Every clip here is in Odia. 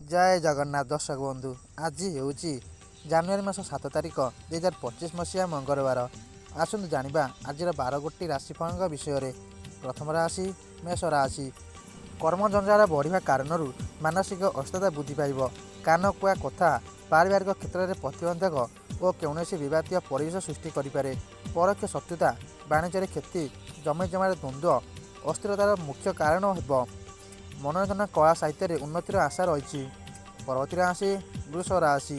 जय जगन्नाथ दर्शक बंधु। आज ହେଉଛି ଜାନୁଆରୀ ମାସ 7 ତାରିଖ 2025 ମସିହା ମଙ୍ଗଳବାର। ଆସନ୍ତୁ ଜାଣିବା ଆଜିର 12ଗୋଟି ରାଶିଫଳଙ୍କ ବିଷୟରେ। ପ୍ରଥମ ରାଶି ମେଷ ରାଶି। କର୍ମଜଞ୍ଜାଳ ବଢ଼ିବା କାରଣରୁ ମାନସିକ ଅସ୍ଥିରତା ବୃଦ୍ଧି ପାଇବ। କାନ କୁଆ କଥା ପାରିବାରିକ କ୍ଷେତ୍ରରେ ପ୍ରତିବନ୍ଧକ ଓ କୌଣସି ବିବାଦୀୟ ପରିବେଶ ସୃଷ୍ଟି କରିପାରେ। ପରୋକ୍ଷ ଶତ୍ରୁତା ବାଣିଜ୍ୟରେ କ୍ଷତି ଜମିଜମାର ଦ୍ୱନ୍ଦ୍ୱ ଅସ୍ଥିରତାର ମୁଖ୍ୟ କାରଣ ହେବ। ମନୋରଞ୍ଜନ କଳା ସାହିତ୍ୟରେ ଉନ୍ନତିର ଆଶା ରହିଛି। ପରବର୍ତ୍ତୀ ରାଶି ବୃଷ ରାଶି।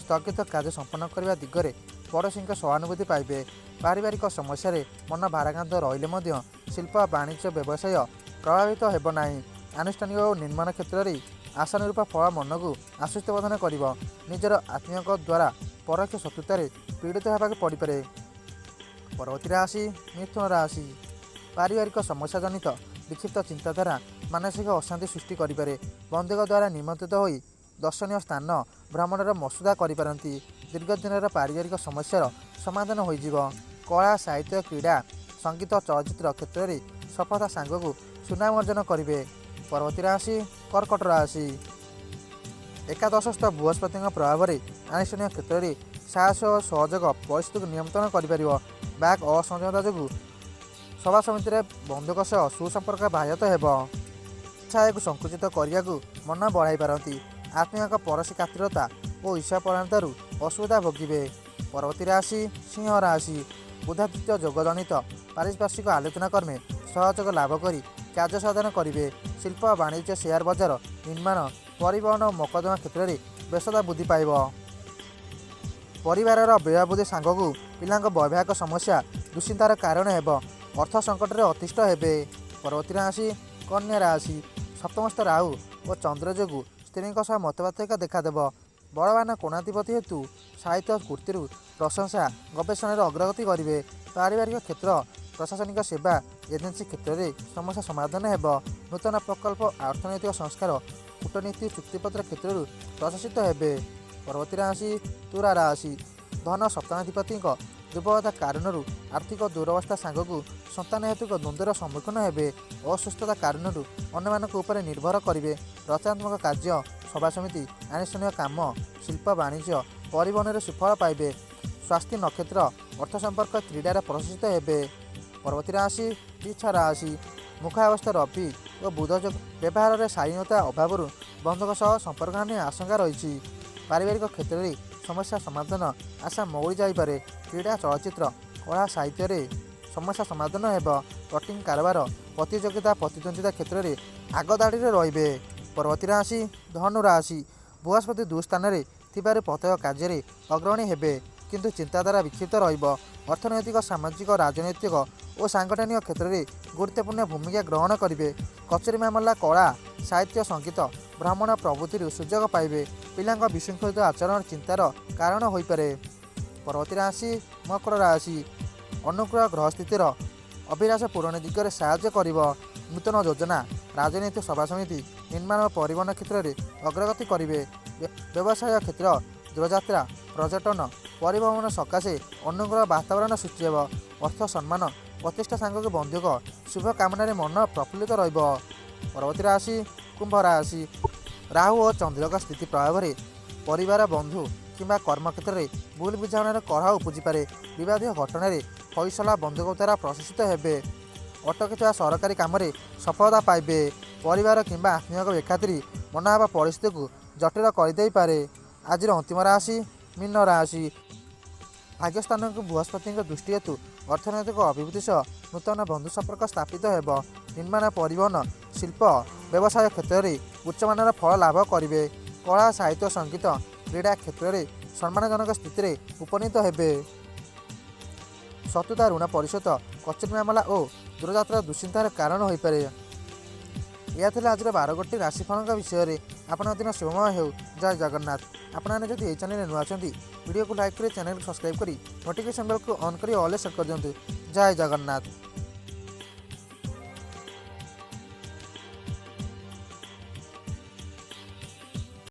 ସ୍ଥଗିତ କାର୍ଯ୍ୟ ସମ୍ପନ୍ନ କରିବା ଦିଗରେ ପଡ଼ୋଶୀଙ୍କ ସହାନୁଭୂତି ପାଇବେ। ପାରିବାରିକ ସମସ୍ୟାରେ ମନ ଭାରାକ୍ରାନ୍ତ ରହିଲେ ମଧ୍ୟ ଶିଳ୍ପ ବାଣିଜ୍ୟ ବ୍ୟବସାୟ ପ୍ରଭାବିତ ହେବ ନାହିଁ। ଆନୁଷ୍ଠାନିକ ଓ ନିର୍ମାଣ କ୍ଷେତ୍ରରେ ଆଶାନୁରୂପ ଫଳ ମନକୁ ଆଶ୍ୱସ୍ତ ପ୍ରଦାନ କରିବ। ନିଜର ଆତ୍ମୀୟଙ୍କ ଦ୍ୱାରା ପରୋକ୍ଷ ଶତ୍ରୁତାରେ ପୀଡ଼ିତ ହେବାକୁ ପଡ଼ିପାରେ। ପରବର୍ତ୍ତୀ ରାଶି ମିଥୁନ ରାଶି। ପାରିବାରିକ ସମସ୍ୟା ଜନିତ ବିକ୍ଷିପ୍ତ ଚିନ୍ତାଧାରା ମାନସିକ ଅଶାନ୍ତି ସୃଷ୍ଟି କରିପାରେ। ବନ୍ଧୁଙ୍କ ଦ୍ୱାରା ନିମନ୍ତ୍ରିତ ହୋଇ ଦର୍ଶନୀୟ ସ୍ଥାନ ଭ୍ରମଣର ମସୁଧା କରିପାରନ୍ତି। ଦୀର୍ଘ ଦିନର ପାରିବାରିକ ସମସ୍ୟାର ସମାଧାନ ହୋଇଯିବ। କଳା ସାହିତ୍ୟ କ୍ରୀଡ଼ା ସଙ୍ଗୀତ ଚଳଚ୍ଚିତ୍ର କ୍ଷେତ୍ରରେ ସଫଳତା ସାଙ୍ଗକୁ ସୁନାମ ଅର୍ଜନ କରିବେ। ପରବର୍ତ୍ତୀ ରାଶି କର୍କଟ ରାଶି। ଏକାଦଶସ୍ଥ ବୃହସ୍ପତିଙ୍କ ପ୍ରଭାବରେ ଆନୁଷ୍ଠାନିକ କ୍ଷେତ୍ରରେ ସାହସ ଓ ସହଯୋଗ ପରିସ୍ଥିତିକୁ ନିୟନ୍ତ୍ରଣ କରିପାରିବ। ବାକ୍ ଅସଂଯମତା ଯୋଗୁଁ ସଭା ସମିତିରେ ବନ୍ଧୁଙ୍କ ସହ ସୁସମ୍ପର୍କ ବ୍ୟାହତ ହେବ। ଛାୟାକୁ ସଂକୁଚିତ କରିବାକୁ ମନ ବଢ଼ାଇ ପାରନ୍ତି। ଆତ୍ମୀୟଙ୍କ ପଡ଼ୋଶୀ କାତ୍ରତା ଓ ଈର୍ଷାପରାୟଣତାରୁ ଅସୁବିଧା ଭୋଗିବେ। ପରବର୍ତ୍ତୀ ରାଶି ସିଂହ ରାଶି। ବୁଧାଦିତ୍ୟ ଯୋଗ ଜନିତ ପାରିପାର୍ଶ୍ୱିକ ଆଲୋଚନା କ୍ରମେ ସହଯୋଗ ଲାଭ କରି କାର୍ଯ୍ୟ ସାଧନ କରିବେ। ଶିଳ୍ପ ବାଣିଜ୍ୟ ସେୟାର ବଜାର ନିର୍ମାଣ ପରିବହନ ଓ ମକଦ୍ଦମା କ୍ଷେତ୍ରରେ ବ୍ୟସ୍ତତା ବୃଦ୍ଧି ପାଇବ। ପରିବାରର ବ୍ୟୟ ବୃଦ୍ଧି ସାଙ୍ଗକୁ ପିଲାଙ୍କ ବୈବାହିକ ସମସ୍ୟା ଦୁଶ୍ଚିନ୍ତାର କାରଣ ହେବ। ଅର୍ଥ ସଙ୍କଟରେ ଅତିଷ୍ଠ ହେବେ। ପରବର୍ତ୍ତୀ ରାଶି କନ୍ୟା ରାଶି। ସପ୍ତମସ୍ଥ ରାହୁ ଓ ଚନ୍ଦ୍ର ଯୋଗୁଁ ସ୍ତ୍ରୀଙ୍କ ସହ ମତପାର୍ଥକ୍ୟ ଦେଖାଦେବ। ବଳବାନ କୋଣାଧିପତି ହେତୁ ସାହିତ୍ୟ କୃତିରୁ ପ୍ରଶଂସା ଗବେଷଣାରେ ଅଗ୍ରଗତି କରିବେ। ପାରିବାରିକ କ୍ଷେତ୍ର ପ୍ରଶାସନିକ ସେବା ଏଜେନ୍ସି କ୍ଷେତ୍ରରେ ସମସ୍ୟା ସମାଧାନ ହେବ। ନୂତନ ପ୍ରକଳ୍ପ ଅର୍ଥନୈତିକ ସଂସ୍କାର କୂଟନୀତି ଚୁକ୍ତିପତ୍ର କ୍ଷେତ୍ରରୁ ପ୍ରଶାସିତ ହେବେ। ପରବର୍ତ୍ତୀ ରାଶି ତୁଳା ରାଶି। ଧନ ସପ୍ତମାଧିପତିଙ୍କ ଦୁର୍ବଳତା କାରଣରୁ ଆର୍ଥିକ ଦୁରବସ୍ଥା ସାଙ୍ଗକୁ ସନ୍ତାନ ହେତୁକ ଦ୍ୱନ୍ଦ୍ୱର ସମ୍ମୁଖୀନ ହେବେ। ଅସୁସ୍ଥତା କାରଣରୁ ଅନ୍ୟମାନଙ୍କ ଉପରେ ନିର୍ଭର କରିବେ। ରଚନାତ୍ମକ କାର୍ଯ୍ୟ ସଭାସମିତି ଆନୁଷ୍ଠାନିକ କାମ ଶିଳ୍ପ ବାଣିଜ୍ୟ ପରିବହନରେ ସୁଫଳ ପାଇବେ। ସ୍ୱାସ୍ଥ୍ୟ ନକ୍ଷତ୍ର ଅର୍ଥ ସମ୍ପର୍କ କ୍ରୀଡ଼ାରେ ପ୍ରଶାସିତ ହେବେ। ପରବର୍ତ୍ତୀ ରାଶି ବୃଷ ରାଶି। ମୁଖାବସ୍ଥା ରବି ଓ ବୁଧ ଯୋଗ ବ୍ୟବହାରରେ ଶାଳୀନତା ଅଭାବରୁ ବନ୍ଧୁଙ୍କ ସହ ସମ୍ପର୍କହାନି ଆଶଙ୍କା ରହିଛି। ପାରିବାରିକ କ୍ଷେତ୍ରରେ ସମସ୍ୟା ସମାଧାନ ଆଶା ମଉଳି ଯାଇପାରେ। କ୍ରୀଡ଼ା ଚଳଚ୍ଚିତ୍ର କଳା ସାହିତ୍ୟରେ ସମସ୍ୟା ସମାଧାନ ହେବ। କଟିଂ କାରବାର ପ୍ରତିଯୋଗିତା ପ୍ରତିଦ୍ୱନ୍ଦ୍ୱିତା କ୍ଷେତ୍ରରେ ଆଗଧାଡ଼ିରେ ରହିବେ। ପରବର୍ତ୍ତୀ ରାଶି ଧନୁ ରାଶି। ବୃହସ୍ପତି ଦୁଃସ୍ଥାନରେ ଥିବାରୁ ପ୍ରତ୍ୟେକ କାର୍ଯ୍ୟରେ ଅଗ୍ରଣୀ ହେବେ, କିନ୍ତୁ ଚିନ୍ତାଧାରା ବିକ୍ଷିପ୍ତ ରହିବ। ଅର୍ଥନୈତିକ ସାମାଜିକ ରାଜନୈତିକ ଓ ସାଂଗଠନିକ କ୍ଷେତ୍ରରେ ଗୁରୁତ୍ୱପୂର୍ଣ୍ଣ ଭୂମିକା ଗ୍ରହଣ କରିବେ। କଚେରୀ ମାମଲା କଳା ସାହିତ୍ୟ ସଙ୍ଗୀତ ଭ୍ରମଣ ପ୍ରଭୃତିରୁ ସୁଯୋଗ ପାଇବେ। ପିଲାଙ୍କ ବିଶୃଙ୍ଖଳିତ ଆଚରଣ ଚିନ୍ତାର କାରଣ ହୋଇପାରେ। ପରବର୍ତ୍ତୀ ରାଶି ମକର ରାଶି। ଅନୁକୂଳ ଗ୍ରହସ୍ଥିତିର ଅଭିଳାଷ ପୂରଣ ଦିଗରେ ସାହାଯ୍ୟ କରିବ। ନୂତନ ଯୋଜନା ରାଜନୈତିକ ସଭାସମିତି ନିର୍ମାଣ ଓ ପରିବହନ କ୍ଷେତ୍ରରେ ଅଗ୍ରଗତି କରିବେ। ବ୍ୟବସାୟ କ୍ଷେତ୍ର ଦୂରଯାତ୍ରା ପର୍ଯ୍ୟଟନ ପରିବହନ ସକାଶେ ଅନୁକୂଳ ବାତାବରଣ ସୃଷ୍ଟି ହେବ। ଅର୍ଥ ସମ୍ମାନ ପ୍ରତିଷ୍ଠା ସାଙ୍ଗକୁ ବନ୍ଧୁଙ୍କ ଶୁଭ କାମନାରେ ମନ ପ୍ରଫୁଲ୍ଲିତ ରହିବ। ପରବର୍ତ୍ତୀ ରାଶି କୁମ୍ଭ ରାଶି। ରାହୁ ଓ ଚନ୍ଦ୍ରଙ୍କ ସ୍ଥିତି ପ୍ରଭାବରେ ପରିବାର ବନ୍ଧୁ କିମ୍ବା କର୍ମକ୍ଷେତ୍ରରେ ଭୁଲ ବୁଝାମଣାର କଳହ ଉପୁଜିପାରେ। ବିବାଦୀୟ ଘଟଣାରେ ଫଇସଲା ବନ୍ଧୁଙ୍କ ଦ୍ୱାରା ପ୍ରଶାସିତ ହେବେ। ଅଟକିଥିବା ସରକାରୀ କାମରେ ସଫଳତା ପାଇବେ। ପରିବାର କିମ୍ବା ଆତ୍ମୀୟଙ୍କ ବେଖାତିର ମନୋଭାବ ପରିସ୍ଥିତିକୁ ଜଟିଳ କରିଦେଇପାରେ। ଆଜିର ଅନ୍ତିମ ରାଶି ମୀନ ରାଶି। ଭାଗ୍ୟସ୍ଥାନକୁ ବୃହସ୍ପତିଙ୍କ ଦୃଷ୍ଟି ହେତୁ ଅର୍ଥନୈତିକ ଅଭିବୃଦ୍ଧି ସହ ନୂତନ ବନ୍ଧୁ ସମ୍ପର୍କ ସ୍ଥାପିତ ହେବ। ନିର୍ମାଣ ପରିବହନ ଶିଳ୍ପ ବ୍ୟବସାୟ କ୍ଷେତ୍ରରେ ଉଚ୍ଚମାନର ଫଳ ଲାଭ କରିବେ। କଳା ସାହିତ୍ୟ ସଙ୍ଗୀତ କ୍ରୀଡ଼ା କ୍ଷେତ୍ରରେ ସମ୍ମାନଜନକ ସ୍ଥିତିରେ ଉପନୀତ ହେବେ। ଶତ୍ରୁତା ଋଣ ପରିଶୋଧ କଚେରୀ ମାମଲା ଓ ଦୂରଯାତ୍ରା ଦୁଶ୍ଚିନ୍ତାର କାରଣ ହୋଇପାରେ। ଏହା ଥିଲା ଆଜିର 12ଗୋଟି ରାଶିଫଳଙ୍କ ବିଷୟରେ। ଆପଣଙ୍କ ଦିନ ଶୁଭମୟ ହେଉ। ଜୟ ଜଗନ୍ନାଥ। ଆପଣମାନେ ଯଦି ଏହି ଚ୍ୟାନେଲରେ ନୂଆ ଅଛନ୍ତି ଭିଡ଼ିଓକୁ ଲାଇକ୍ କରି ଚ୍ୟାନେଲକୁ ସବସ୍କ୍ରାଇବ୍ କରି ନୋଟିଫିକେସନ୍ ବେଲକୁ ଅନ୍ କରି ଅଲ୍ ସେଟ୍ କରିଦିଅନ୍ତୁ। ଜୟ ଜଗନ୍ନାଥ।